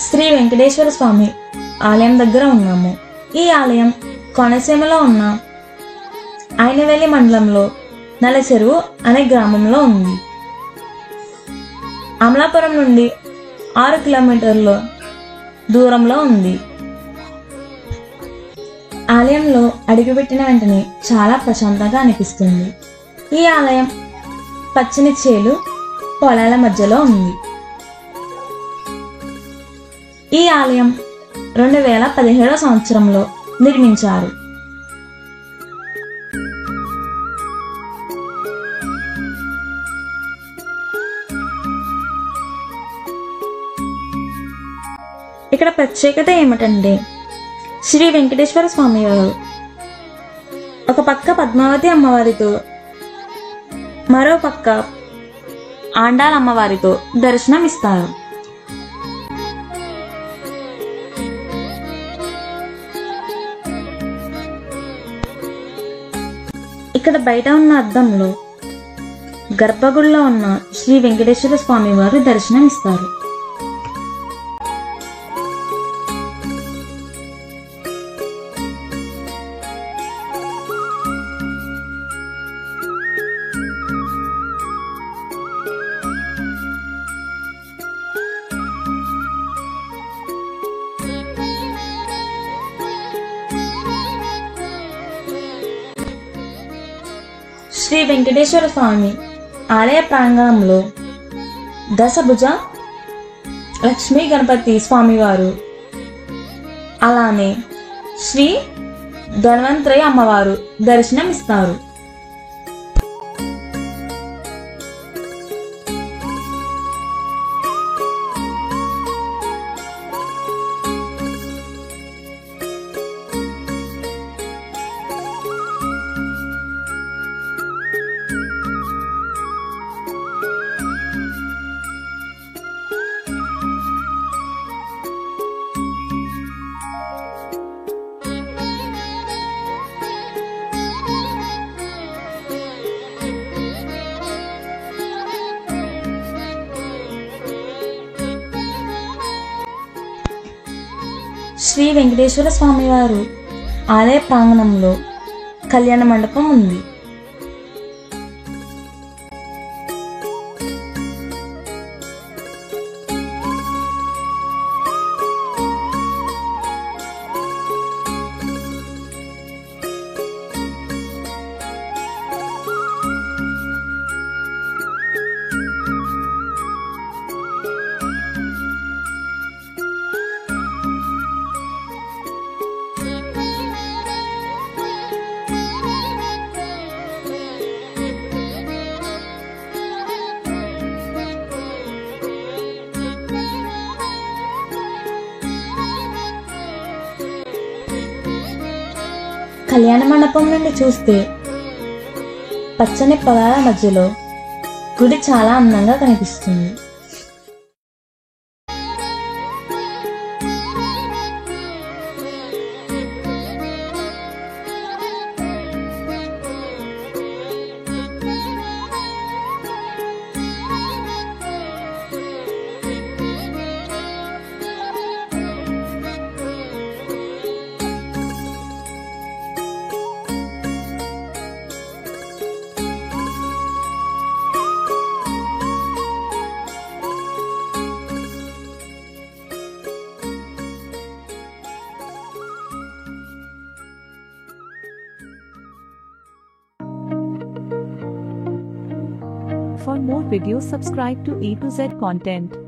శ్రీ వెంకటేశ్వర స్వామి ఆలయం దగ్గర ఉన్నాము. ఈ ఆలయం కోనసీమలో ఉన్న అయినవెల్లి మండలంలో నలచెరువు అనే గ్రామంలో ఉంది. అమలాపురం నుండి 6 కిలోమీటర్ల దూరంలో ఉంది. ఆలయంలో అడుగుపెట్టిన వెంటనే చాలా ప్రశాంతంగా అనిపిస్తుంది. ఈ ఆలయం పచ్చని చేలు పొలాల మధ్యలో ఉంది. ఈ ఆలయం 2017వ సంవత్సరంలో నిర్మించారు. ఇక్కడ ప్రత్యేకత ఏమిటంటే శ్రీ వెంకటేశ్వర స్వామి వారు ఒక పక్క పద్మావతి అమ్మవారితో మరో పక్క ఆండాళ్ అమ్మవారితో దర్శనం ఇస్తారు. ఇక్కడ బయట ఉన్న అద్దంలో గర్భగుడిలో ఉన్న శ్రీ వెంకటేశ్వర స్వామి వారు దర్శనం ఇస్తారు. శ్రీ వెంకటేశ్వర స్వామి ఆలయ ప్రాంగణంలో దశభుజ లక్ష్మీ గణపతి స్వామివారు, అలానే శ్రీ ధన్వంతరి అమ్మవారు దర్శనం ఇస్తారు. శ్రీ వెంకటేశ్వర స్వామివారు ఆలయ ప్రాంగణంలో కళ్యాణ మండపం ఉంది. కళ్యాణ మండపం నుండి చూస్తే పచ్చని పొలాల మధ్యలో గుడి చాలా అందంగా కనిపిస్తుంది. For more videos, subscribe to A to Z content.